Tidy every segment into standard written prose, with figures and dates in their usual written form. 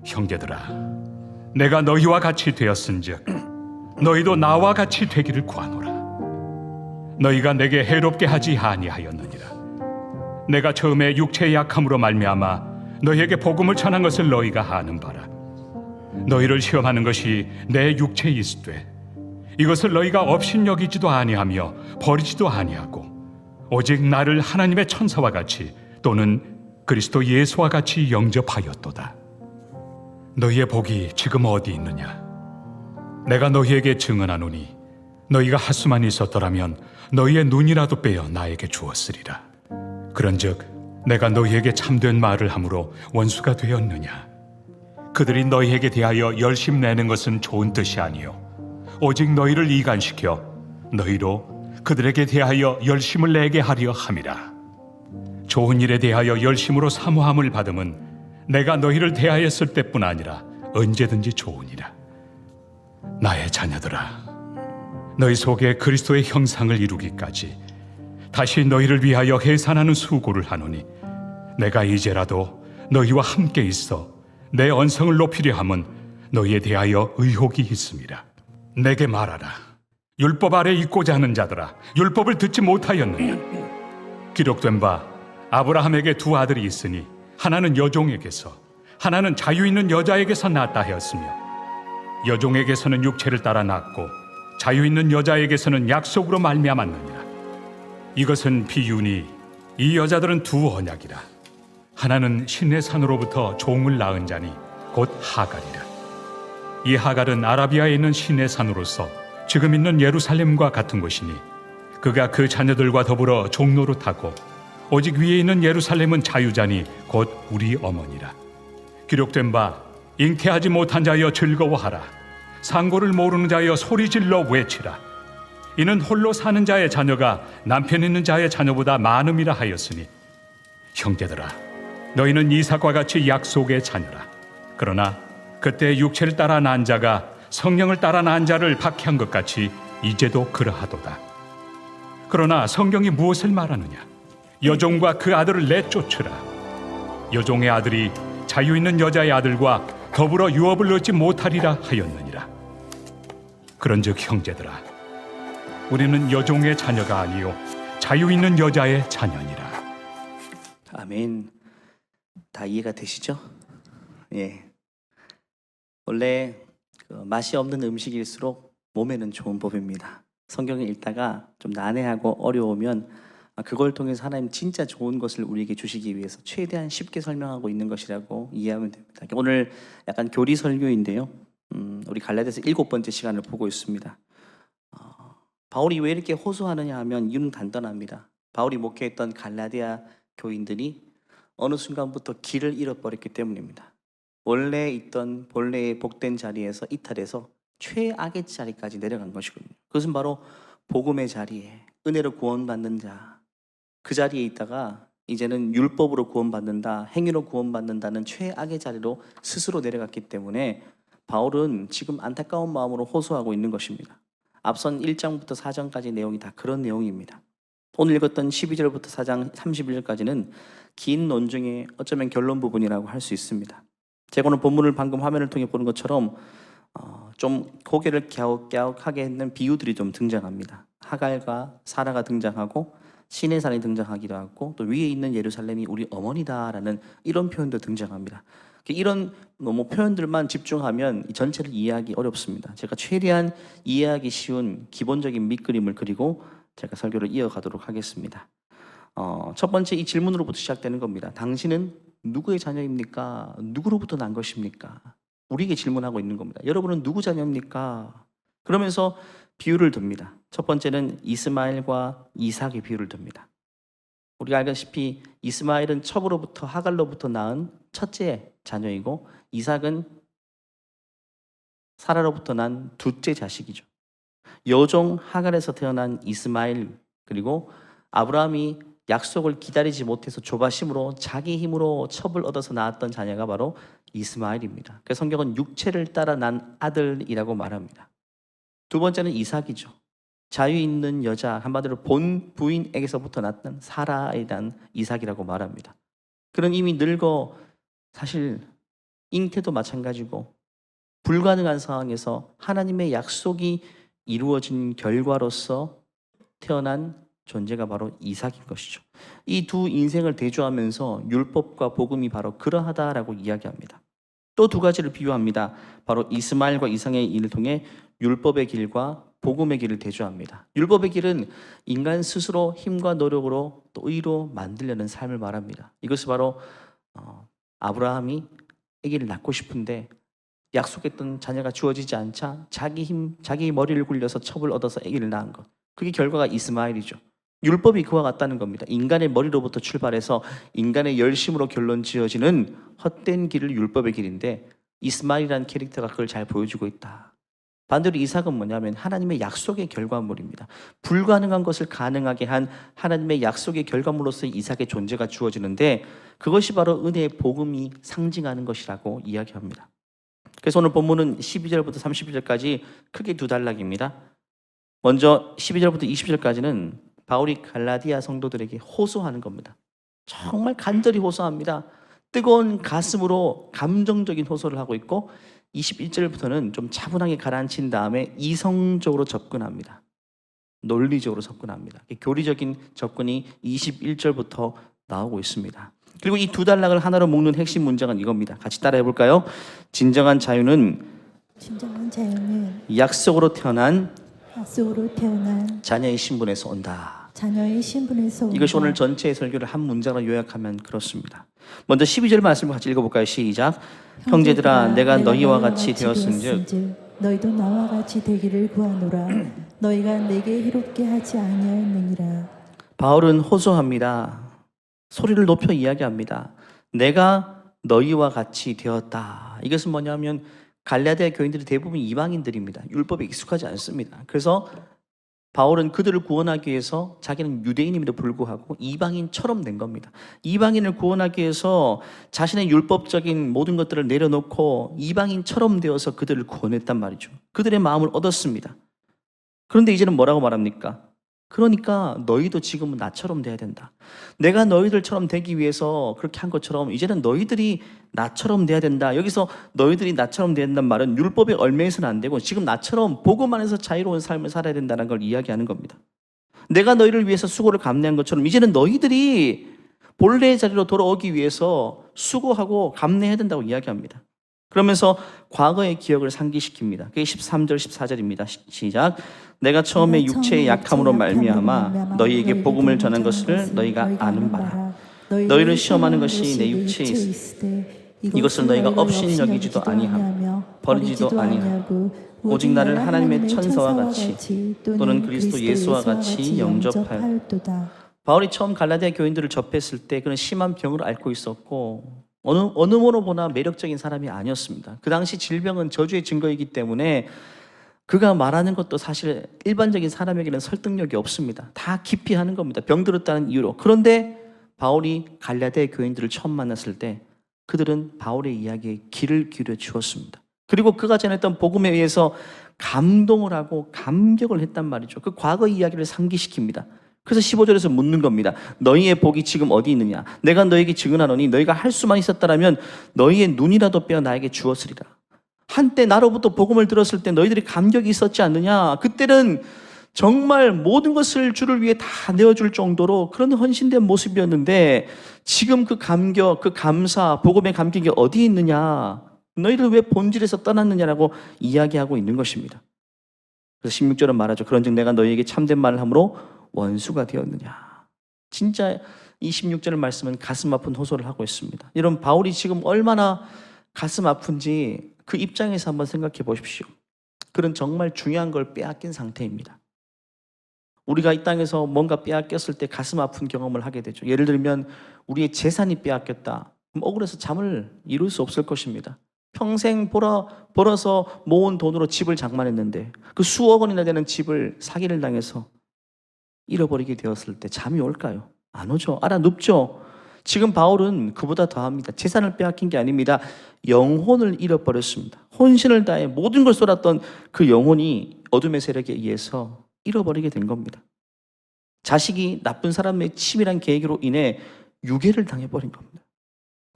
형제들아, 내가 너희와 같이 되었은즉 너희도 나와 같이 되기를 구하노라. 너희가 내게 해롭게 하지 아니하였느니라. 내가 처음에 육체의 약함으로 말미암아 너희에게 복음을 전한 것을 너희가 아는 바라. 너희를 시험하는 것이 내 육체에 있으되 이것을 너희가 업신여기지도 아니하며 버리지도 아니하고 오직 나를 하나님의 천사와 같이 또는 그리스도 예수와 같이 영접하였도다. 너희의 복이 지금 어디 있느냐? 내가 너희에게 증언하노니 너희가 할 수만 있었더라면 너희의 눈이라도 빼어 나에게 주었으리라. 그런즉 내가 너희에게 참된 말을 함으로 원수가 되었느냐? 그들이 너희에게 대하여 열심 내는 것은 좋은 뜻이 아니요 오직 너희를 이간시켜 너희로 그들에게 대하여 열심을 내게 하려 함이라. 좋은 일에 대하여 열심으로 사모함을 받음은 내가 너희를 대하였을 때뿐 아니라 언제든지 좋으니라. 나의 자녀들아, 너희 속에 그리스도의 형상을 이루기까지 다시 너희를 위하여 해산하는 수고를 하노니 내가 이제라도 너희와 함께 있어 내 언성을 높이려 함은 너희에 대하여 의혹이 있음이라. 내게 말하라. 율법 아래 있고자 하는 자들아, 율법을 듣지 못하였느냐? 기록된 바 아브라함에게 두 아들이 있으니 하나는 여종에게서 하나는 자유 있는 여자에게서 낳았다 하였으며 여종에게서는 육체를 따라 낳고 자유 있는 여자에게서는 약속으로 말미암았느니라. 이것은 비유니 이 여자들은 두 언약이라. 하나는 신의 산으로부터 종을 낳은 자니 곧 하갈이라. 이 하갈은 아라비아에 있는 신의 산으로서 지금 있는 예루살렘과 같은 곳이니 그가 그 자녀들과 더불어 종노릇하고 오직 위에 있는 예루살렘은 자유자니 곧 우리 어머니라. 기록된 바 잉태하지 못한 자여 즐거워하라. 상고를 모르는 자여 소리질러 외치라. 이는 홀로 사는 자의 자녀가 남편 있는 자의 자녀보다 많음이라 하였으니 형제들아, 너희는 이삭과 같이 약속의 자녀라. 그러나 그때 육체를 따라 난 자가 성령을 따라 난 자를 박해한 것 같이 이제도 그러하도다. 그러나 성경이 무엇을 말하느냐? 여종과 그 아들을 내쫓으라. 여종의 아들이 자유 있는 여자의 아들과 더불어 유업을 얻지 못하리라 하였느니라. 그런즉 형제들아, 우리는 여종의 자녀가 아니요 자유 있는 여자의 자녀니라. 아멘. 다 이해가 되시죠? 예. 원래 맛이 없는 음식일수록 몸에는 좋은 법입니다. 성경을 읽다가 좀 난해하고 어려우면 그걸 통해서 하나님 진짜 좋은 것을 우리에게 주시기 위해서 최대한 쉽게 설명하고 있는 것이라고 이해하면 됩니다. 오늘 약간 교리 설교인데요. 우리 갈라디아서 7번째 시간을 보고 있습니다. 바울이 왜 이렇게 호소하느냐 하면 이유는 간단합니다. 바울이 목회했던 갈라디아 교인들이 어느 순간부터 길을 잃어버렸기 때문입니다. 원래 있던 본래의 복된 자리에서 이탈해서 최악의 자리까지 내려간 것이거든요. 그것은 바로 복음의 자리에 은혜로 구원받는 자, 그 자리에 있다가 이제는 율법으로 구원받는다, 행위로 구원받는다는 최악의 자리로 스스로 내려갔기 때문에 바울은 지금 안타까운 마음으로 호소하고 있는 것입니다. 앞선 1장부터 4장까지 내용이 다 그런 내용입니다. 오늘 읽었던 12절부터 4장 31절까지는 긴 논증의 어쩌면 결론 부분이라고 할 수 있습니다. 제가 오늘 본문을 방금 화면을 통해 보는 것처럼 좀 고개를 갸웃갸웃하게 했는 비유들이 좀 등장합니다. 하갈과 사라가 등장하고 신의 산이 등장하기도 하고 또 위에 있는 예루살렘이 우리 어머니다라는 이런 표현도 등장합니다. 이런 표현들만 집중하면 이 전체를 이해하기 어렵습니다. 제가 최대한 이해하기 쉬운 기본적인 밑그림을 그리고 제가 설교를 이어가도록 하겠습니다. 첫 번째 이 질문으로부터 시작되는 겁니다. 당신은 누구의 자녀입니까? 누구로부터 난 것입니까? 우리에게 질문하고 있는 겁니다. 여러분은 누구 자녀입니까? 그러면서 비유를 듭니다. 첫 번째는 이스마엘과 이삭의 비유를 듭니다. 우리가 알다시피 이스마엘은 첩으로부터 하갈로부터 낳은 첫째 자녀이고 이삭은 사라로부터 난 둘째 자식이죠. 여종 하갈에서 태어난 이스마엘, 그리고 아브라함이 약속을 기다리지 못해서 조바심으로 자기 힘으로 첩을 얻어서 낳았던 자녀가 바로 이스마엘입니다. 그래서 성경은 육체를 따라 난 아들이라고 말합니다. 두 번째는 이삭이죠. 자유 있는 여자, 한마디로 본 부인에게서부터 났던 사라에 대한 이삭이라고 말합니다. 그는 이미 늙어 사실 잉태도 마찬가지고 불가능한 상황에서 하나님의 약속이 이루어진 결과로서 태어난 존재가 바로 이삭인 것이죠. 이 두 인생을 대조하면서 율법과 복음이 바로 그러하다라고 이야기합니다. 또 두 가지를 비유합니다. 바로 이스마엘과 이삭의 일을 통해 율법의 길과 복음의 길을 대조합니다. 율법의 길은 인간 스스로 힘과 노력으로 또 의로 만들려는 삶을 말합니다. 이것이 바로 아브라함이 아기를 낳고 싶은데 약속했던 자녀가 주어지지 않자 자기 머리를 굴려서 첩을 얻어서 아기를 낳은 것. 그게 결과가 이스마엘이죠. 율법이 그와 같다는 겁니다. 인간의 머리로부터 출발해서 인간의 열심으로 결론 지어지는 헛된 길을 율법의 길인데 이스마엘이라는 캐릭터가 그걸 잘 보여주고 있다. 반대로 이삭은 뭐냐면 하나님의 약속의 결과물입니다. 불가능한 것을 가능하게 한 하나님의 약속의 결과물로서 이삭의 존재가 주어지는데 그것이 바로 은혜의 복음이 상징하는 것이라고 이야기합니다. 그래서 오늘 본문은 12절부터 32절까지 크게 두 단락입니다. 먼저 12절부터 20절까지는 바울이 갈라디아 성도들에게 호소하는 겁니다. 정말 간절히 호소합니다. 뜨거운 가슴으로 감정적인 호소를 하고 있고 21절부터는 좀 차분하게 가라앉힌 다음에 이성적으로 접근합니다. 논리적으로 접근합니다. 교리적인 접근이 21절부터 나오고 있습니다. 그리고 이 두 단락을 하나로 묶는 핵심 문장은 이겁니다. 같이 따라해 볼까요? 진정한 자유는 약속으로 태어난 자녀의 신분에서 온다. 이것이 오늘 전체의 설교를 한 문장으로 요약하면 그렇습니다. 먼저 12절 말씀을 같이 읽어볼까요? 시작. 형제들아 내가 너희와 같이 되었은즉 너희도 나와 같이 되기를 구하노라. 너희가 내게 해롭게 하지 아니하였느니라. 바울은 호소합니다. 소리를 높여 이야기합니다. 내가 너희와 같이 되었다. 이것은 뭐냐면 갈라디아 교인들이 대부분 이방인들입니다. 율법에 익숙하지 않습니다. 그래서 바울은 그들을 구원하기 위해서 자기는 유대인임에도 불구하고 이방인처럼 된 겁니다. 이방인을 구원하기 위해서 자신의 율법적인 모든 것들을 내려놓고 이방인처럼 되어서 그들을 구원했단 말이죠. 그들의 마음을 얻었습니다. 그런데 이제는 뭐라고 말합니까? 그러니까 너희도 지금은 나처럼 돼야 된다. 내가 너희들처럼 되기 위해서 그렇게 한 것처럼 이제는 너희들이 나처럼 돼야 된다. 여기서 너희들이 나처럼 돼야 된다는 말은 율법에 얽매여서는 안 되고 지금 나처럼 복음 안에서 자유로운 삶을 살아야 된다는 걸 이야기하는 겁니다. 내가 너희를 위해서 수고를 감내한 것처럼 이제는 너희들이 본래의 자리로 돌아오기 위해서 수고하고 감내해야 된다고 이야기합니다. 그러면서 과거의 기억을 상기시킵니다. 그게 13절 14절입니다. 시작. 내가 처음에 육체의 약함으로 말미암아 너희에게 복음을 전한 것을 너희가 아는 바라. 너희를 시험하는 것이 내 육체에 있으되 이것을 너희가 업신 여기지도 아니하며 버리지도 아니하고 오직 나를 하나님의 천사와 같이 또는 그리스도 예수와 같이 영접하였도다. 바울이 처음 갈라디아 교인들을 접했을 때 그는 심한 병을 앓고 있었고 어느 모로 보나 매력적인 사람이 아니었습니다. 그 당시 질병은 저주의 증거이기 때문에 그가 말하는 것도 사실 일반적인 사람에게는 설득력이 없습니다. 다 기피하는 겁니다. 병들었다는 이유로. 그런데 바울이 갈라디아 교인들을 처음 만났을 때 그들은 바울의 이야기에 귀를 기울여 주었습니다. 그리고 그가 전했던 복음에 의해서 감동을 하고 감격을 했단 말이죠. 그 과거 이야기를 상기시킵니다. 그래서 15절에서 묻는 겁니다. 너희의 복이 지금 어디 있느냐? 내가 너에게 증언하노니 너희가 할 수만 있었다라면 너희의 눈이라도 빼어 나에게 주었으리라. 한때 나로부터 복음을 들었을 때 너희들이 감격이 있었지 않느냐? 그때는 정말 모든 것을 주를 위해 다 내어줄 정도로 그런 헌신된 모습이었는데 지금 그 감격, 그 감사, 복음의 감격이 어디 있느냐? 너희들 왜 본질에서 떠났느냐라고 이야기하고 있는 것입니다. 그래서 16절은 말하죠. 그런즉 내가 너희에게 참된 말을 함으로 원수가 되었느냐. 진짜 이 16절의 말씀은 가슴 아픈 호소를 하고 있습니다. 여러분 바울이 지금 얼마나 가슴 아픈지 그 입장에서 한번 생각해 보십시오. 그는 정말 중요한 걸 빼앗긴 상태입니다. 우리가 이 땅에서 뭔가 빼앗겼을 때 가슴 아픈 경험을 하게 되죠. 예를 들면 우리의 재산이 빼앗겼다. 그럼 억울해서 잠을 이룰 수 없을 것입니다. 평생 벌어서 모은 돈으로 집을 장만했는데 그 수억 원이나 되는 집을 사기를 당해서 잃어버리게 되었을 때 잠이 올까요? 안 오죠. 알아눕죠. 지금 바울은 그보다 더합니다. 재산을 빼앗긴 게 아닙니다. 영혼을 잃어버렸습니다. 혼신을 다해 모든 걸 쏟았던 그 영혼이 어둠의 세력에 의해서 잃어버리게 된 겁니다. 자식이 나쁜 사람의 치밀한 계획으로 인해 유괴를 당해버린 겁니다.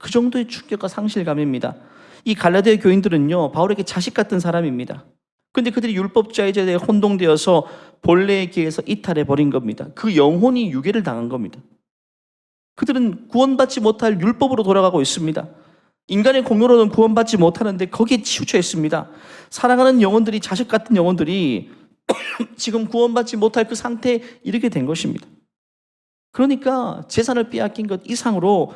그 정도의 충격과 상실감입니다. 이 갈라디아 교인들은요, 바울에게 자식 같은 사람입니다. 근데 그들이 율법주의에 대해 혼동되어서 본래의 길에서 이탈해 버린 겁니다. 그 영혼이 유괴를 당한 겁니다. 그들은 구원받지 못할 율법으로 돌아가고 있습니다. 인간의 공로로는 구원받지 못하는데 거기에 치우쳐 있습니다. 사랑하는 영혼들이, 자식 같은 영혼들이 지금 구원받지 못할 그 상태에 이르게 된 것입니다. 그러니까 재산을 빼앗긴 것 이상으로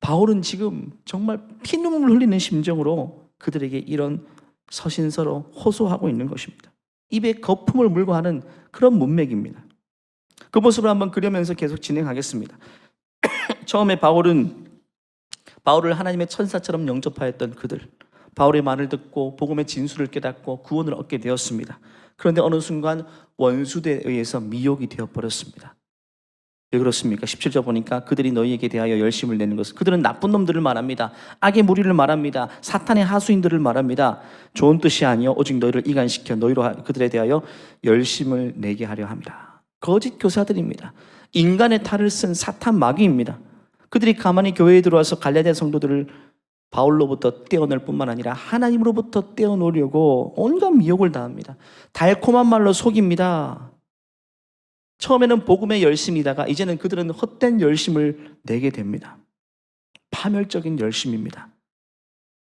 바울은 지금 정말 피눈물 흘리는 심정으로 그들에게 이런 서신서로 호소하고 있는 것입니다. 입에 거품을 물고 하는 그런 문맥입니다. 그 모습을 한번 그려면서 계속 진행하겠습니다. 처음에 바울을 하나님의 천사처럼 영접하였던 그들, 바울의 말을 듣고 복음의 진수를 깨닫고 구원을 얻게 되었습니다. 그런데 어느 순간 원수대에 의해서 미혹이 되어버렸습니다. 왜 그렇습니까? 17절 보니까 그들이 너희에게 대하여 열심을 내는 것은, 그들은 나쁜 놈들을 말합니다. 악의 무리를 말합니다. 사탄의 하수인들을 말합니다. 좋은 뜻이 아니요 오직 너희를 이간시켜 너희로 그들에 대하여 열심을 내게 하려 합니다. 거짓 교사들입니다. 인간의 탈을 쓴 사탄 마귀입니다. 그들이 가만히 교회에 들어와서 갈라디아 성도들을 바울로부터 떼어낼 뿐만 아니라 하나님으로부터 떼어놓으려고 온갖 미혹을 당합니다. 달콤한 말로 속입니다. 처음에는 복음에 열심이다가 이제는 그들은 헛된 열심을 내게 됩니다. 파멸적인 열심입니다.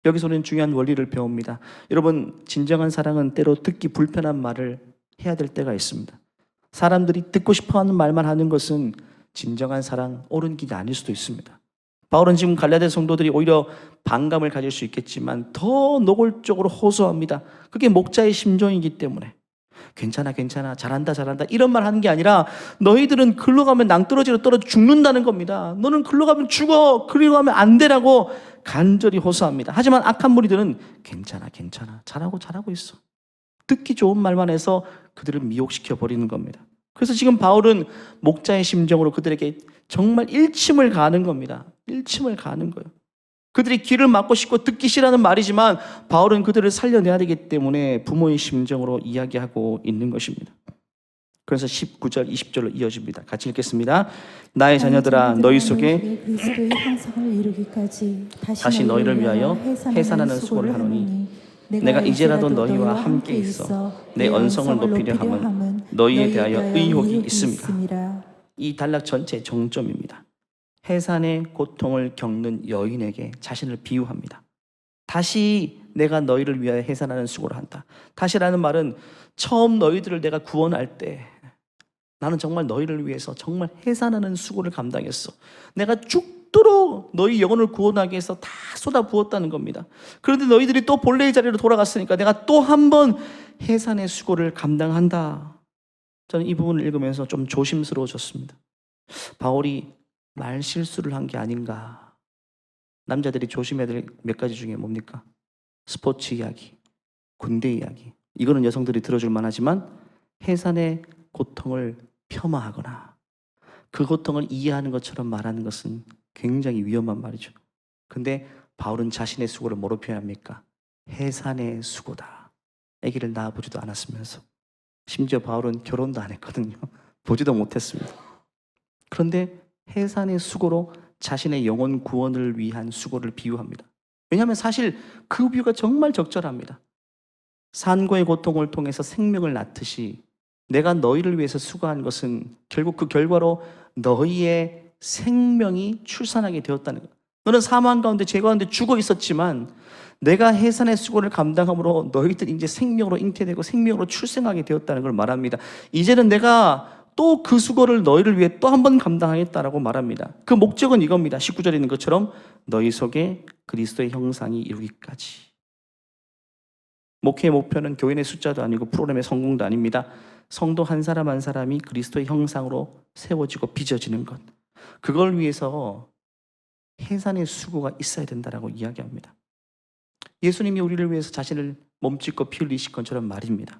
여기서 우리는 중요한 원리를 배웁니다. 여러분, 진정한 사랑은 때로 듣기 불편한 말을 해야 될 때가 있습니다. 사람들이 듣고 싶어하는 말만 하는 것은 진정한 사랑, 옳은 길이 아닐 수도 있습니다. 바울은 지금 갈라디아 성도들이 오히려 반감을 가질 수 있겠지만 더 노골적으로 호소합니다. 그게 목자의 심정이기 때문에. 괜찮아, 잘한다 이런 말 하는 게 아니라 너희들은 글로 가면 낭떠러지로 떨어져 죽는다는 겁니다. 너는 글로 가면 죽어, 글로 가면 안 되라고 간절히 호소합니다. 하지만 악한 무리들은 괜찮아, 잘하고 있어. 듣기 좋은 말만 해서 그들을 미혹시켜 버리는 겁니다. 그래서 지금 바울은 목자의 심정으로 그들에게 정말 일침을 가하는 겁니다. 일침을 가하는 거예요. 그들이 귀를 막고 싶고 듣기 싫어하는 말이지만 바울은 그들을 살려내야 되기 때문에 부모의 심정으로 이야기하고 있는 것입니다. 그래서 19절, 20절로 이어집니다. 같이 읽겠습니다. 나의 자녀들아, 너희 속에 그리스도의 형상을 이루기까지 다시 너희를 위하여 해산하는 수고를 하노니 내가 이제라도 너희와 함께 있어 내 언성을 높이려 함은 너희에 대하여 의혹이 있습니다. 이 단락 전체의 정점입니다. 해산의 고통을 겪는 여인에게 자신을 비유합니다. 다시 내가 너희를 위하여 해산하는 수고를 한다. 다시라는 말은 처음 너희들을 내가 구원할 때 나는 정말 너희를 위해서 정말 해산하는 수고를 감당했어. 내가 죽도록 너희 영혼을 구원하기 위해서 다 쏟아부었다는 겁니다. 그런데 너희들이 또 본래의 자리로 돌아갔으니까 내가 또 한 번 해산의 수고를 감당한다. 저는 이 부분을 읽으면서 좀 조심스러워졌습니다. 바울이 말 실수를 한 게 아닌가. 남자들이 조심해야 될 몇 가지 중에 뭡니까? 스포츠 이야기, 군대 이야기. 이거는 여성들이 들어줄 만하지만 해산의 고통을 폄하하거나 그 고통을 이해하는 것처럼 말하는 것은 굉장히 위험한 말이죠. 근데 바울은 자신의 수고를 뭐로 표현합니까? 해산의 수고다. 아기를 낳아보지도 않았으면서, 심지어 바울은 결혼도 안 했거든요. 보지도 못했습니다. 그런데 해산의 수고로 자신의 영혼 구원을 위한 수고를 비유합니다. 왜냐하면 사실 그 비유가 정말 적절합니다. 산고의 고통을 통해서 생명을 낳듯이 내가 너희를 위해서 수고한 것은 결국 그 결과로 너희의 생명이 출산하게 되었다는 것. 너는 사망 가운데 죄 가운데 죽어 있었지만 내가 해산의 수고를 감당함으로 너희들이 이제 생명으로 잉태되고 생명으로 출생하게 되었다는 걸 말합니다. 이제는 내가 또 그 수고를 너희를 위해 또 한 번 감당하겠다라고 말합니다. 그 목적은 이겁니다. 19절에 있는 것처럼 너희 속에 그리스도의 형상이 이루기까지. 목회의 목표는 교인의 숫자도 아니고 프로그램의 성공도 아닙니다. 성도 한 사람 한 사람이 그리스도의 형상으로 세워지고 빚어지는 것. 그걸 위해서 해산의 수고가 있어야 된다라고 이야기합니다. 예수님이 우리를 위해서 자신을 몸짓고 피 흘리신 것처럼 말입니다.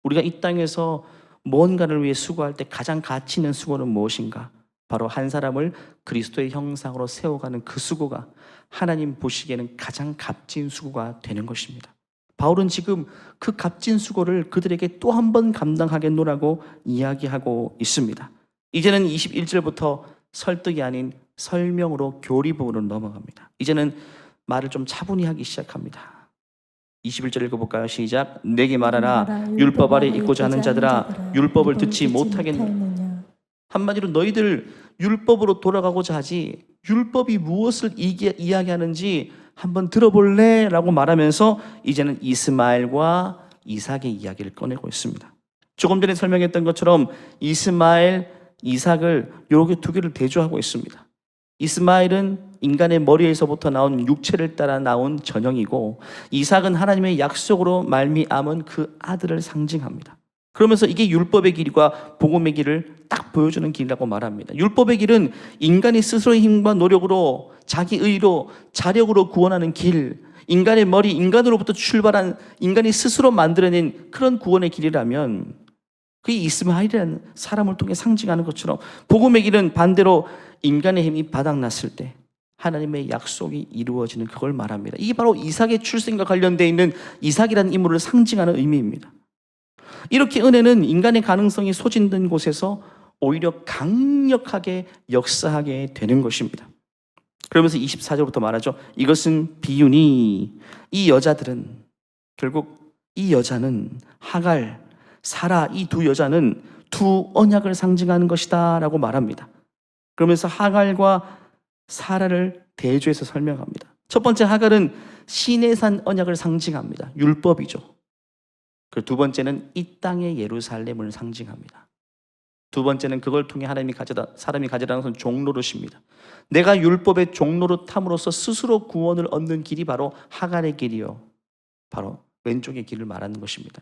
우리가 이 땅에서 뭔가를 위해 수고할 때 가장 가치 있는 수고는 무엇인가? 바로 한 사람을 그리스도의 형상으로 세워가는 그 수고가 하나님 보시기에는 가장 값진 수고가 되는 것입니다. 바울은 지금 그 값진 수고를 그들에게 또 한 번 감당하겠노라고 이야기하고 있습니다. 이제는 21절부터 설득이 아닌 설명으로 교리 부분으로 넘어갑니다. 이제는 말을 좀 차분히 하기 시작합니다. 21절 읽어볼까요? 시작. 내게 말하라. 율법 아래 있고자 하는 자들아, 율법을 듣지 못하겠느냐. 한마디로 너희들 율법으로 돌아가고자 하지 율법이 무엇을 이야기하는지 한번 들어볼래? 라고 말하면서 이제는 이스마엘과 이삭의 이야기를 꺼내고 있습니다. 조금 전에 설명했던 것처럼 이스마엘, 이삭을 이렇게 두 개를 대조하고 있습니다. 이스마엘은 인간의 머리에서부터 나온 육체를 따라 나온 전형이고, 이삭은 하나님의 약속으로 말미암은 그 아들을 상징합니다. 그러면서 이게 율법의 길과 복음의 길을 딱 보여주는 길이라고 말합니다. 율법의 길은 인간이 스스로의 힘과 노력으로, 자기 의로, 자력으로 구원하는 길, 인간의 머리, 인간으로부터 출발한 인간이 스스로 만들어낸 그런 구원의 길이라면, 그게 이스마엘이라는 사람을 통해 상징하는 것처럼 복음의 길은 반대로 인간의 힘이 바닥났을 때 하나님의 약속이 이루어지는 그걸 말합니다. 이게 바로 이삭의 출생과 관련되어 있는 이삭이라는 인물을 상징하는 의미입니다. 이렇게 은혜는 인간의 가능성이 소진된 곳에서 오히려 강력하게 역사하게 되는 것입니다. 그러면서 24절부터 말하죠. 이것은 비유니, 이 여자들은, 결국 이 여자는 하갈, 사라, 이 두 여자는 두 언약을 상징하는 것이다 라고 말합니다. 그러면서 하갈과 사라를 대조해서 설명합니다. 첫 번째 하갈은 시내산 언약을 상징합니다. 율법이죠. 그 두 번째는 이 땅의 예루살렘을 상징합니다. 두 번째는 그걸 통해 사람이 가져다는 것은 종노릇입니다. 내가 율법의 종노릇함으로써 스스로 구원을 얻는 길이 바로 하갈의 길이요, 바로 왼쪽의 길을 말하는 것입니다.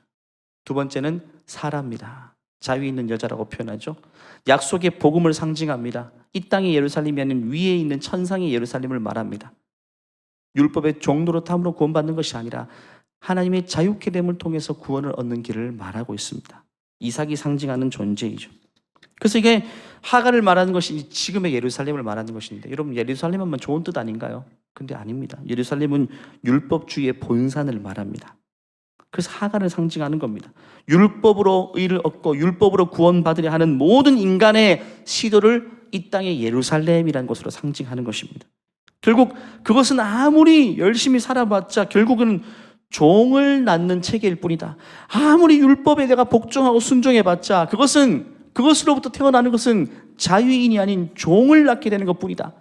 두 번째는 사라입니다. 자유 있는 여자라고 표현하죠. 약속의 복음을 상징합니다. 이 땅의 예루살렘이 아닌 위에 있는 천상의 예루살렘을 말합니다. 율법의 종노릇함으로 구원받는 것이 아니라 하나님의 자유케 됨을 통해서 구원을 얻는 길을 말하고 있습니다. 이삭이 상징하는 존재이죠. 그래서 이게 하갈을 말하는 것이 지금의 예루살렘을 말하는 것인데, 여러분 예루살렘 하면 좋은 뜻 아닌가요? 근데 아닙니다. 예루살렘은 율법주의의 본산을 말합니다. 그래서 하갈을 상징하는 겁니다. 율법으로 의를 얻고 율법으로 구원받으려 하는 모든 인간의 시도를 이 땅의 예루살렘이라는 것으로 상징하는 것입니다. 결국 그것은 아무리 열심히 살아봤자 결국은 종을 낳는 체계일 뿐이다. 아무리 율법에 내가 복종하고 순종해봤자 그것으로부터 태어나는 것은 자유인이 아닌 종을 낳게 되는 것뿐이다.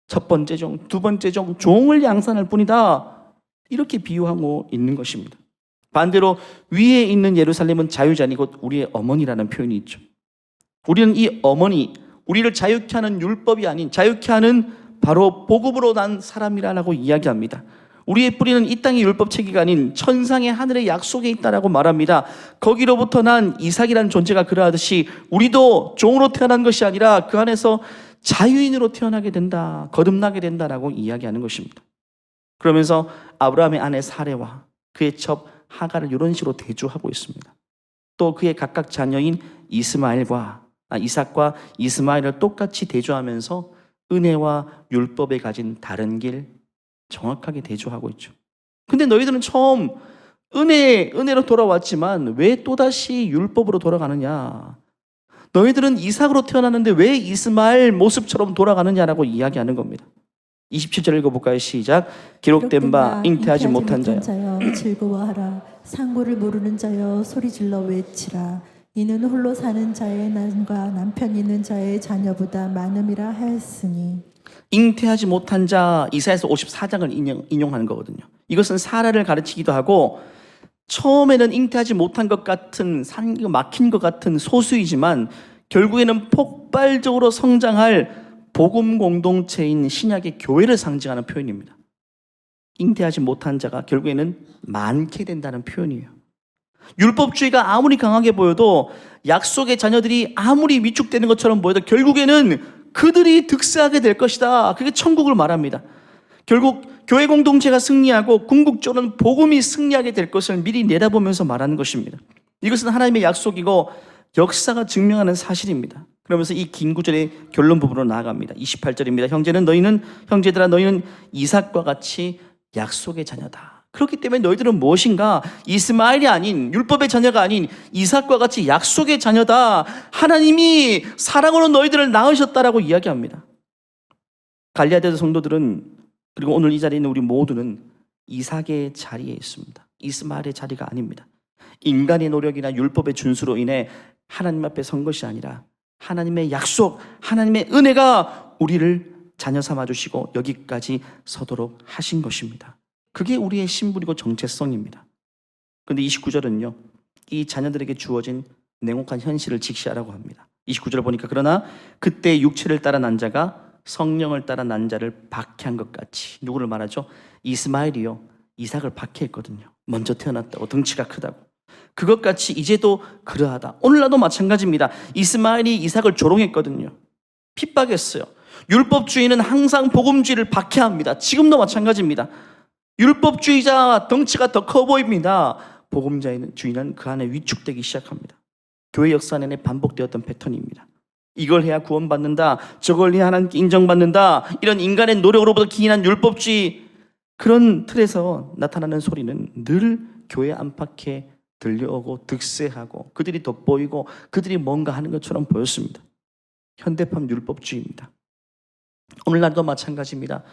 첫 번째 종, 두 번째 종, 종을 양산할 뿐이다. 이렇게 비유하고 있는 것입니다. 반대로 위에 있는 예루살렘은 자유자니 곧 우리의 어머니라는 표현이 있죠. 우리는 이 어머니, 우리를 자유케 하는 율법이 아닌 자유케 하는 바로 복음으로 난 사람이라고 이야기합니다. 우리의 뿌리는 이 땅의 율법 체계가 아닌 천상의 하늘의 약속에 있다라고 말합니다. 거기로부터 난 이삭이라는 존재가 그러하듯이 우리도 종으로 태어난 것이 아니라 그 안에서 자유인으로 태어나게 된다, 거듭나게 된다라고 이야기하는 것입니다. 그러면서 아브라함의 아내 사레와 그의 첩 하갈을 이런 식으로 대조하고 있습니다. 또 그의 각각 자녀인 이삭과 이스마엘을 똑같이 대조하면서 은혜와 율법에 가진 다른 길 정확하게 대조하고 있죠. 근데 너희들은 처음 은혜로 돌아왔지만 왜 또다시 율법으로 돌아가느냐? 너희들은 이삭으로 태어났는데 왜 이스마엘 모습처럼 돌아가느냐라고 이야기하는 겁니다. 27절 읽어볼까요? 시작. 기록된 바 잉태하지 못한 자여 즐거워하라. 상고를 모르는 자여 소리질러 외치라. 이는 홀로 사는 자의 남과 남편 있는 자의 자녀보다 많음이라 하였으니. 잉태하지 못한 자, 이사야서 54장을 인용하는 거거든요. 이것은 사라를 가르치기도 하고, 처음에는 잉태하지 못한 것 같은, 막힌 것 같은 소수이지만 결국에는 폭발적으로 성장할 복음 공동체인 신약의 교회를 상징하는 표현입니다. 잉태하지 못한 자가 결국에는 많게 된다는 표현이에요. 율법주의가 아무리 강하게 보여도, 약속의 자녀들이 아무리 위축되는 것처럼 보여도 결국에는 그들이 득세하게 될 것이다. 그게 천국을 말합니다. 결국 교회 공동체가 승리하고 궁극적으로는 복음이 승리하게 될 것을 미리 내다보면서 말하는 것입니다. 이것은 하나님의 약속이고 역사가 증명하는 사실입니다. 그러면서 이 긴 구절의 결론 부분으로 나아갑니다. 28절입니다. 형제들아 너희는 이삭과 같이 약속의 자녀다. 그렇기 때문에 너희들은 무엇인가? 이스마엘이 아닌, 율법의 자녀가 아닌 이삭과 같이 약속의 자녀다. 하나님이 사랑으로 너희들을 낳으셨다라고 이야기합니다. 갈리아데 성도들은, 그리고 오늘 이 자리에 있는 우리 모두는 이삭의 자리에 있습니다. 이스마엘의 자리가 아닙니다. 인간의 노력이나 율법의 준수로 인해 하나님 앞에 선 것이 아니라 하나님의 약속, 하나님의 은혜가 우리를 자녀 삼아주시고 여기까지 서도록 하신 것입니다. 그게 우리의 신분이고 정체성입니다. 그런데 29절은요, 이 자녀들에게 주어진 냉혹한 현실을 직시하라고 합니다. 29절을 보니까 그러나 그때 육체를 따라 난 자가 성령을 따라 난 자를 박해한 것 같이, 누구를 말하죠? 이스마엘이요, 이삭을 박해했거든요. 먼저 태어났다고, 덩치가 크다고. 그것 같이 이제도 그러하다. 오늘날도 마찬가지입니다. 이스마엘이 이삭을 조롱했거든요. 핍박했어요. 율법주의는 항상 복음주의를 박해합니다. 지금도 마찬가지입니다. 율법주의자 덩치가 더 커 보입니다. 복음주의는 그 안에 위축되기 시작합니다. 교회 역사 내내 반복되었던 패턴입니다. 이걸 해야 구원받는다, 저걸 해야 하나님께 인정받는다, 이런 인간의 노력으로부터 기인한 율법주의, 그런 틀에서 나타나는 소리는 늘 교회 안팎에 들려오고 득세하고 그들이 돋보이고 그들이 뭔가 하는 것처럼 보였습니다. 현대판 율법주의입니다. 오늘날도 마찬가지입니다.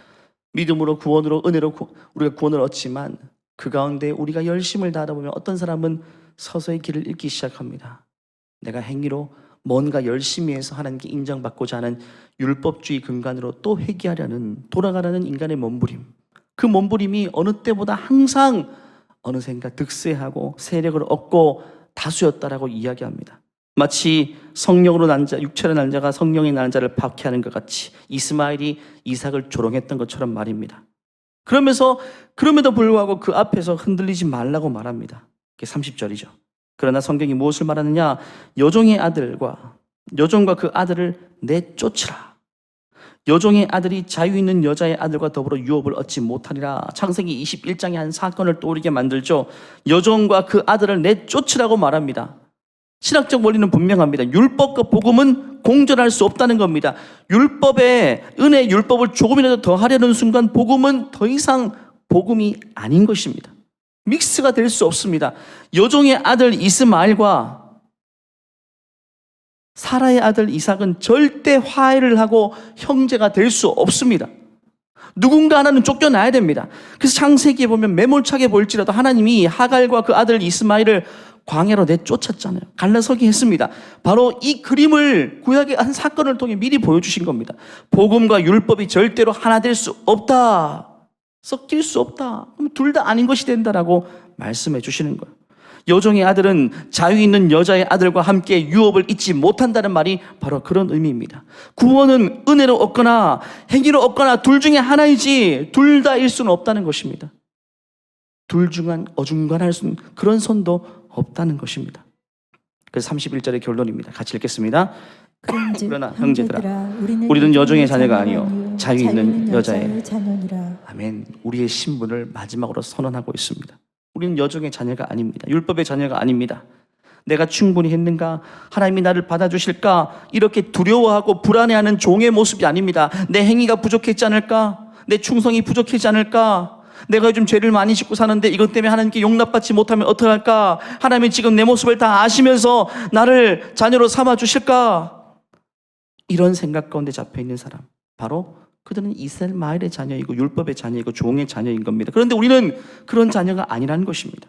믿음으로 구원으로 은혜로 우리가 구원을 얻지만 그 가운데 우리가 열심을 다하다 보면 어떤 사람은 서서히 길을 잃기 시작합니다. 내가 행위로 뭔가 열심히 해서 하나님께 인정받고자 하는 율법주의 근간으로 또 회개하려는, 돌아가려는 인간의 몸부림, 그 몸부림이 어느 때보다 항상 어느샌가 득세하고 세력을 얻고 다수였다라고 이야기합니다. 마치 성령으로 난 자, 육체로 난 자가 성령의 난 자를 박해하는 것 같이 이스마엘이 이삭을 조롱했던 것처럼 말입니다. 그러면서 그럼에도 불구하고 그 앞에서 흔들리지 말라고 말합니다. 그게 30절이죠. 그러나 성경이 무엇을 말하느냐? 여종과 그 아들을 내쫓으라. 여종의 아들이 자유 있는 여자의 아들과 더불어 유업을 얻지 못하리라. 창세기 21장의 한 사건을 떠오르게 만들죠. 여종과 그 아들을 내쫓으라고 말합니다. 신학적 원리는 분명합니다. 율법과 복음은 공존할 수 없다는 겁니다. 은혜 율법을 조금이라도 더 하려는 순간 복음은 더 이상 복음이 아닌 것입니다. 믹스가 될 수 없습니다. 여종의 아들 이스마엘과 사라의 아들 이삭은 절대 화해를 하고 형제가 될 수 없습니다. 누군가 하나는 쫓겨나야 됩니다. 그래서 창세기에 보면 매몰차게 보일지라도 하나님이 하갈과 그 아들 이스마엘을 광야로 내쫓았잖아요. 갈라서기 했습니다. 바로 이 그림을 구약의 한 사건을 통해 미리 보여주신 겁니다. 복음과 율법이 절대로 하나 될 수 없다, 섞일 수 없다, 그럼 둘 다 아닌 것이 된다라고 말씀해 주시는 거예요. 여종의 아들은 자유 있는 여자의 아들과 함께 유업을 잊지 못한다는 말이 바로 그런 의미입니다. 구원은 은혜로 얻거나 행위로 얻거나 둘 중에 하나이지 둘 다일 수는 없다는 것입니다. 둘 중 어중간할 수 있는 그런 선도 없다는 것입니다. 그래서 31절의 결론입니다. 같이 읽겠습니다. 그러나 형제들아, 우리는 여종의 자녀가 아니요 자유 있는 여자의 자녀니라. 아멘. 우리의 신분을 마지막으로 선언하고 있습니다. 우리는 여종의 자녀가 아닙니다. 율법의 자녀가 아닙니다. 내가 충분히 했는가? 하나님이 나를 받아주실까? 이렇게 두려워하고 불안해하는 종의 모습이 아닙니다. 내 행위가 부족했지 않을까? 내 충성이 부족했지 않을까? 내가 요즘 죄를 많이 짓고 사는데 이것 때문에 하나님께 용납받지 못하면 어떡할까? 하나님이 지금 내 모습을 다 아시면서 나를 자녀로 삼아주실까? 이런 생각 가운데 잡혀있는 사람, 바로 그들은 이스마엘의 자녀이고 율법의 자녀이고 종의 자녀인 겁니다. 그런데 우리는 그런 자녀가 아니라는 것입니다.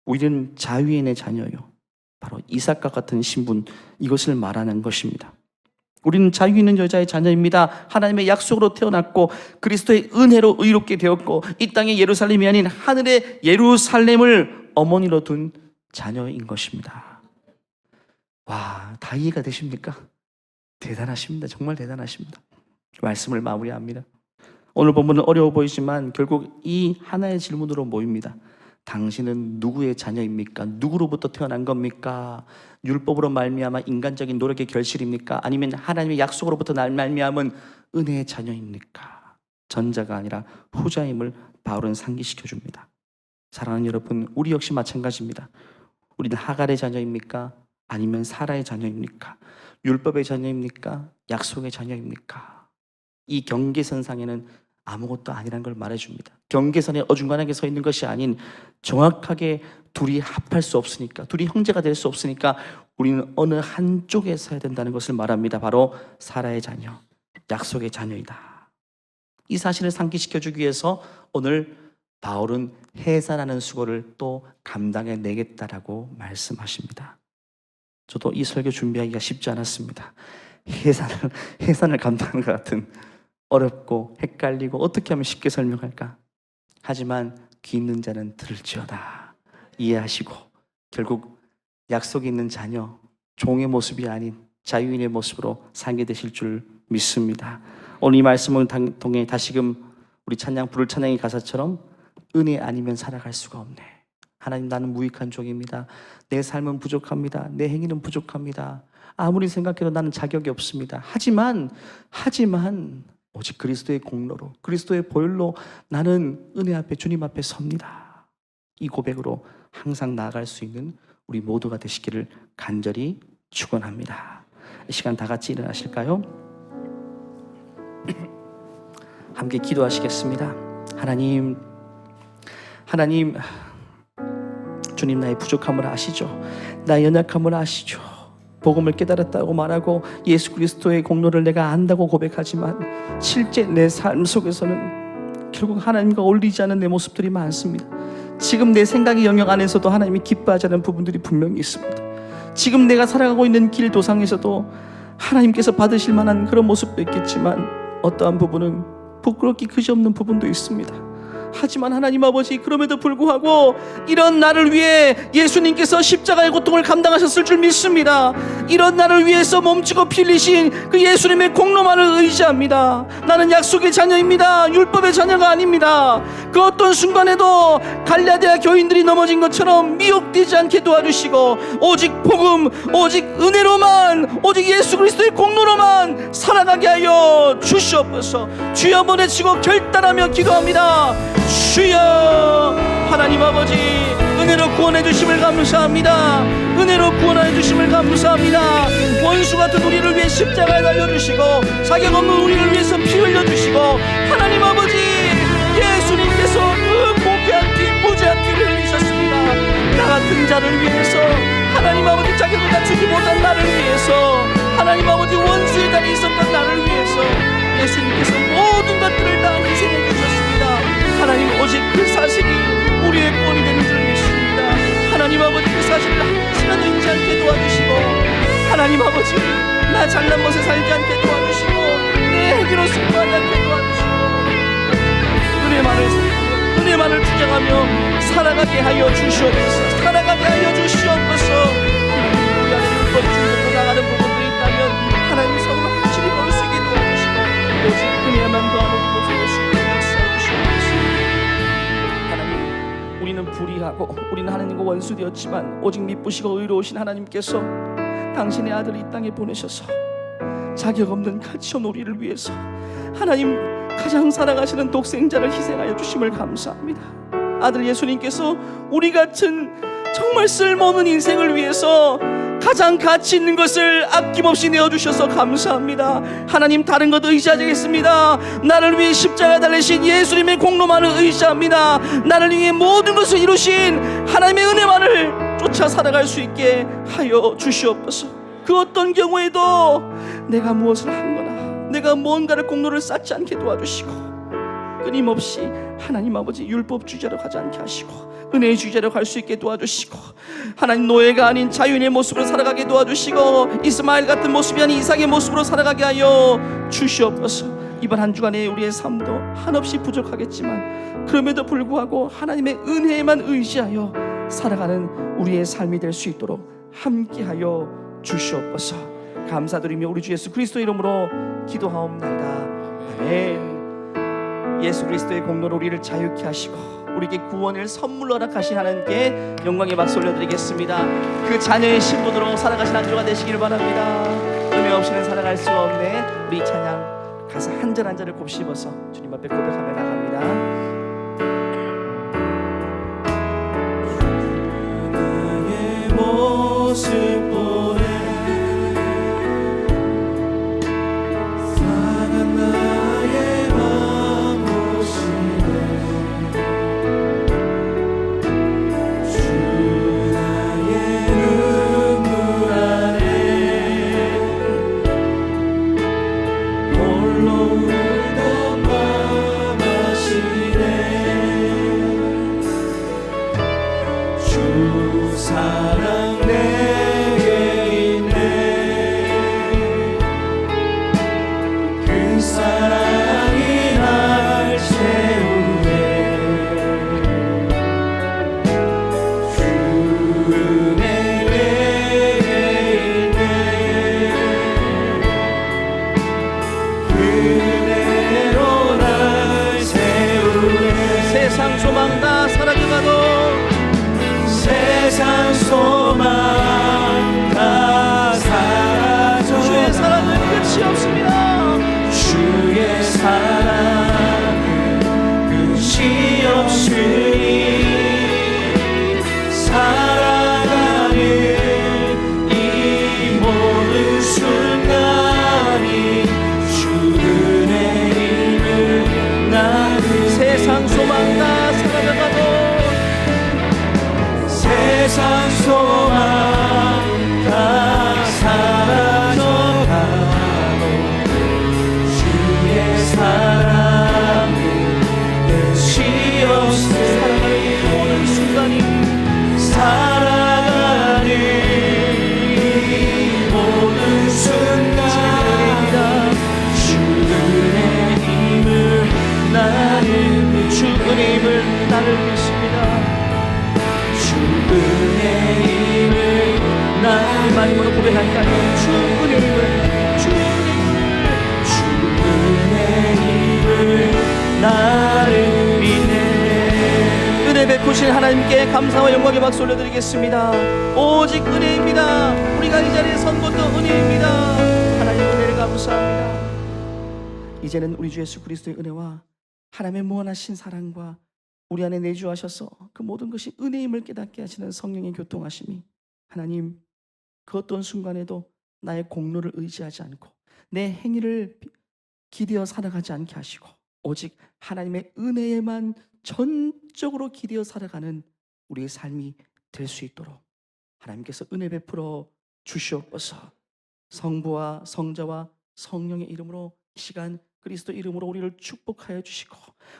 우리는 자유인의 자녀요, 바로 이삭과 같은 신분, 이것을 말하는 것입니다. 우리는 자유 있는 여자의 자녀입니다. 하나님의 약속으로 태어났고 그리스도의 은혜로 의롭게 되었고 이 땅의 예루살렘이 아닌 하늘의 예루살렘을 어머니로 둔 자녀인 것입니다. 와, 다 이해가 되십니까? 대단하십니다. 정말 대단하십니다. 말씀을 마무리합니다. 오늘 본문은 어려워 보이지만 결국 이 하나의 질문으로 모입니다. 당신은 누구의 자녀입니까? 누구로부터 태어난 겁니까? 율법으로 말미암아 인간적인 노력의 결실입니까? 아니면 하나님의 약속으로부터 말미암은 은혜의 자녀입니까? 전자가 아니라 후자임을 바울은 상기시켜 줍니다. 사랑하는 여러분, 우리 역시 마찬가지입니다. 우리는 하갈의 자녀입니까? 아니면 사라의 자녀입니까? 율법의 자녀입니까? 약속의 자녀입니까? 이 경계선상에는 아무것도 아니라는 걸 말해줍니다. 경계선에 어중간하게 서 있는 것이 아닌 정확하게 둘이 합할 수 없으니까, 둘이 형제가 될 수 없으니까 우리는 어느 한쪽에 서야 된다는 것을 말합니다. 바로 사라의 자녀, 약속의 자녀이다. 이 사실을 상기시켜주기 위해서 오늘 바울은 해산하는 수고를 또 감당해 내겠다라고 말씀하십니다. 저도 이 설교 준비하기가 쉽지 않았습니다. 해산을 감당하는 것 같은, 어렵고 헷갈리고 어떻게 하면 쉽게 설명할까? 하지만 귀 있는 자는 들을지어다 이해하시고 결국 약속이 있는 자녀, 종의 모습이 아닌 자유인의 모습으로 살게 되실 줄 믿습니다. 오늘 이 말씀을 통해 다시금 우리 찬양 부를 찬양의 가사처럼 은혜 아니면 살아갈 수가 없네. 하나님, 나는 무익한 종입니다. 내 삶은 부족합니다. 내 행위는 부족합니다. 아무리 생각해도 나는 자격이 없습니다. 하지만 오직 그리스도의 공로로, 그리스도의 보혈로 나는 은혜 앞에, 주님 앞에 섭니다. 이 고백으로 항상 나아갈 수 있는 우리 모두가 되시기를 간절히 축원합니다. 이 시간 다 같이 일어나실까요? 함께 기도하시겠습니다. 하나님, 주님, 나의 부족함을 아시죠? 나의 연약함을 아시죠? 복음을 깨달았다고 말하고 예수 그리스도의 공로를 내가 안다고 고백하지만 실제 내 삶 속에서는 결국 하나님과 어울리지 않은 내 모습들이 많습니다. 지금 내 생각의 영역 안에서도 하나님이 기뻐하지 않는 부분들이 분명히 있습니다. 지금 내가 살아가고 있는 길 도상에서도 하나님께서 받으실 만한 그런 모습도 있겠지만 어떠한 부분은 부끄럽기 그지없는 부분도 있습니다. 하지만 하나님 아버지, 그럼에도 불구하고 이런 나를 위해 예수님께서 십자가의 고통을 감당하셨을 줄 믿습니다. 이런 나를 위해서 몸지고 피 흘리신 그 예수님의 공로만을 의지합니다. 나는 약속의 자녀입니다. 율법의 자녀가 아닙니다. 그 어떤 순간에도 갈라디아 교인들이 넘어진 것처럼 미혹되지 않게 도와주시고 오직 복음, 오직 은혜로만, 오직 예수 그리스도의 공로로만 살아가게 하여 주시옵소서. 주여 보내치고 결단하며 기도합니다. 주여, 하나님 아버지, 은혜로 구원해 주심을 감사합니다. 은혜로 구원해 주심을 감사합니다. 원수 같은 우리를 위해 십자가에 달려주시고 자격 없는 우리를 위해서 피 흘려주시고 하나님 아버지, 예수님께서 그 고귀한 피, 무지한 피를 흘리셨습니다. 나 같은 자를 위해서, 하나님 아버지, 자격을 갖추지 못한 나를 위해서, 하나님 아버지, 원수의 자리에 있었던 나를 위해서 예수님께서 모든 것들을 다 희생해 주셨습니다. 하나님, 오직 그 사실이 우리의 구원이 되는 줄 믿습니다. 하나님 아버지, 그 사실을 한시라도 잊지 않게 도와주시고, 하나님 아버지, 나 잘난 것에 살지 않게 도와주시고, 내 행위로 승부하지 않게 도와주시고, 은혜만을 주장하며 살아가게 하여 주시옵소서. 살아가게 하여 주시옵소서. 우리 안에 율법 중에서 나가는 부분들이 있다면 하나님 성으로 확실히 볼 수 있게 도와주시고 오직 은혜만 더하는 곳으로 수고하여 주시옵소서. 하나님, 우리는 불의하고 우리는 하나님과 원수되었지만 오직 미쁘시고 의로우신 하나님께서 당신의 아들을 이 땅에 보내셔서 자격 없는 가치 없는 우리를 위해서 하나님 가장 사랑하시는 독생자를 희생하여 주심을 감사합니다. 아들 예수님께서 우리 같은 정말 쓸모없는 인생을 위해서 가장 가치 있는 것을 아낌없이 내어주셔서 감사합니다. 하나님, 다른 것 의지하겠습니다. 나를 위해 십자가 달리신 예수님의 공로만을 의지합니다. 나를 위해 모든 것을 이루신 하나님의 은혜만을 쫓아 살아갈 수 있게 하여 주시옵소서. 그 어떤 경우에도 내가 무엇을 한 거나 내가 뭔가를 공로를 쌓지 않게 도와주시고 끊임없이 하나님 아버지 율법 주제로 가지 않게 하시고 은혜의 주제로 갈 수 있게 도와주시고 하나님 노예가 아닌 자유인의 모습으로 살아가게 도와주시고 이스마엘 같은 모습이 아닌 이삭의 모습으로 살아가게 하여 주시옵소서. 이번 한 주간에 우리의 삶도 한없이 부족하겠지만 그럼에도 불구하고 하나님의 은혜에만 의지하여 살아가는 우리의 삶이 될 수 있도록 함께하여 주시옵소서. 감사드리며 우리 주 예수 그리스도 이름으로 기도하옵나이다. 아멘. 예수 그리스도의 공로로 우리를 자유케 하시고 우리에게 구원을 선물로 허락하신 하나님께 영광의 박수 올려드리겠습니다. 그 자녀의 신분으로 살아가신 한 주가 되시기를 바랍니다. 은혜 없이는 살아갈 수가 없네. 우리 찬양 가사 한 절 한 절을 곱씹어서 주님 앞에 고백하며 나갑니다. 나의 모습 보내 사랑 나의 맘 보시네 주 나의 눈물 안에 홀로 울던 맘 세상 소망 다 사라져가도 세상 소망 다 사라져 주의 사랑은 끝이 없습니다. 주의 사랑은 끝이 없으니 살아가는 이 모든 순간이 주 은혜임을 나는 세상 소망 다 사라져가도 세상 소망 다 사라져가도 주의 사랑은 끝이 없으니 모든 순간이 살아가는 이 모든 순간이다 주 은혜임을 나는 주 은혜임을 나를 믿습니다. 주 은혜임을 나는 많이 모두 고백할까요? 주 은혜임을 주 은혜임을 은혜임을 나를 믿네 은혜 베푸신 하나님께 감사와 영광의 박수 올려드리겠습니다. 오직 은혜입니다. 우리가 이 자리에 선 것도 은혜입니다. 하나님 은혜를 감사합니다. 이제는 우리 주 예수 그리스도의 은혜와 하나님의 무한하신 사랑과 우리 안에 내주하셔서 그 모든 것이 은혜임을 깨닫게 하시는 성령의 교통하심이 하나님 그 어떤 순간에도 나의 공로를 의지하지 않고 내 행위를 기대어 살아가지 않게 하시고 오직 하나님의 은혜에만 전적으로 기대어 살아가는 우리의 삶이 될 수 있도록 하나님께서 은혜 베풀어 주시옵소서. 성부와 성자와 성령의 이름으로 이 시간 그리스도 이름으로 우리를 축복하여 주시고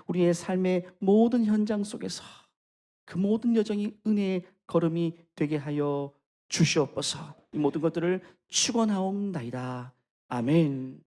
우리의 삶의 모든 현장 속에서 그 모든 여정이 은혜의 걸음이 되게 하여 주시옵소서. 이 모든 것들을 축원하옵나이다. 아멘.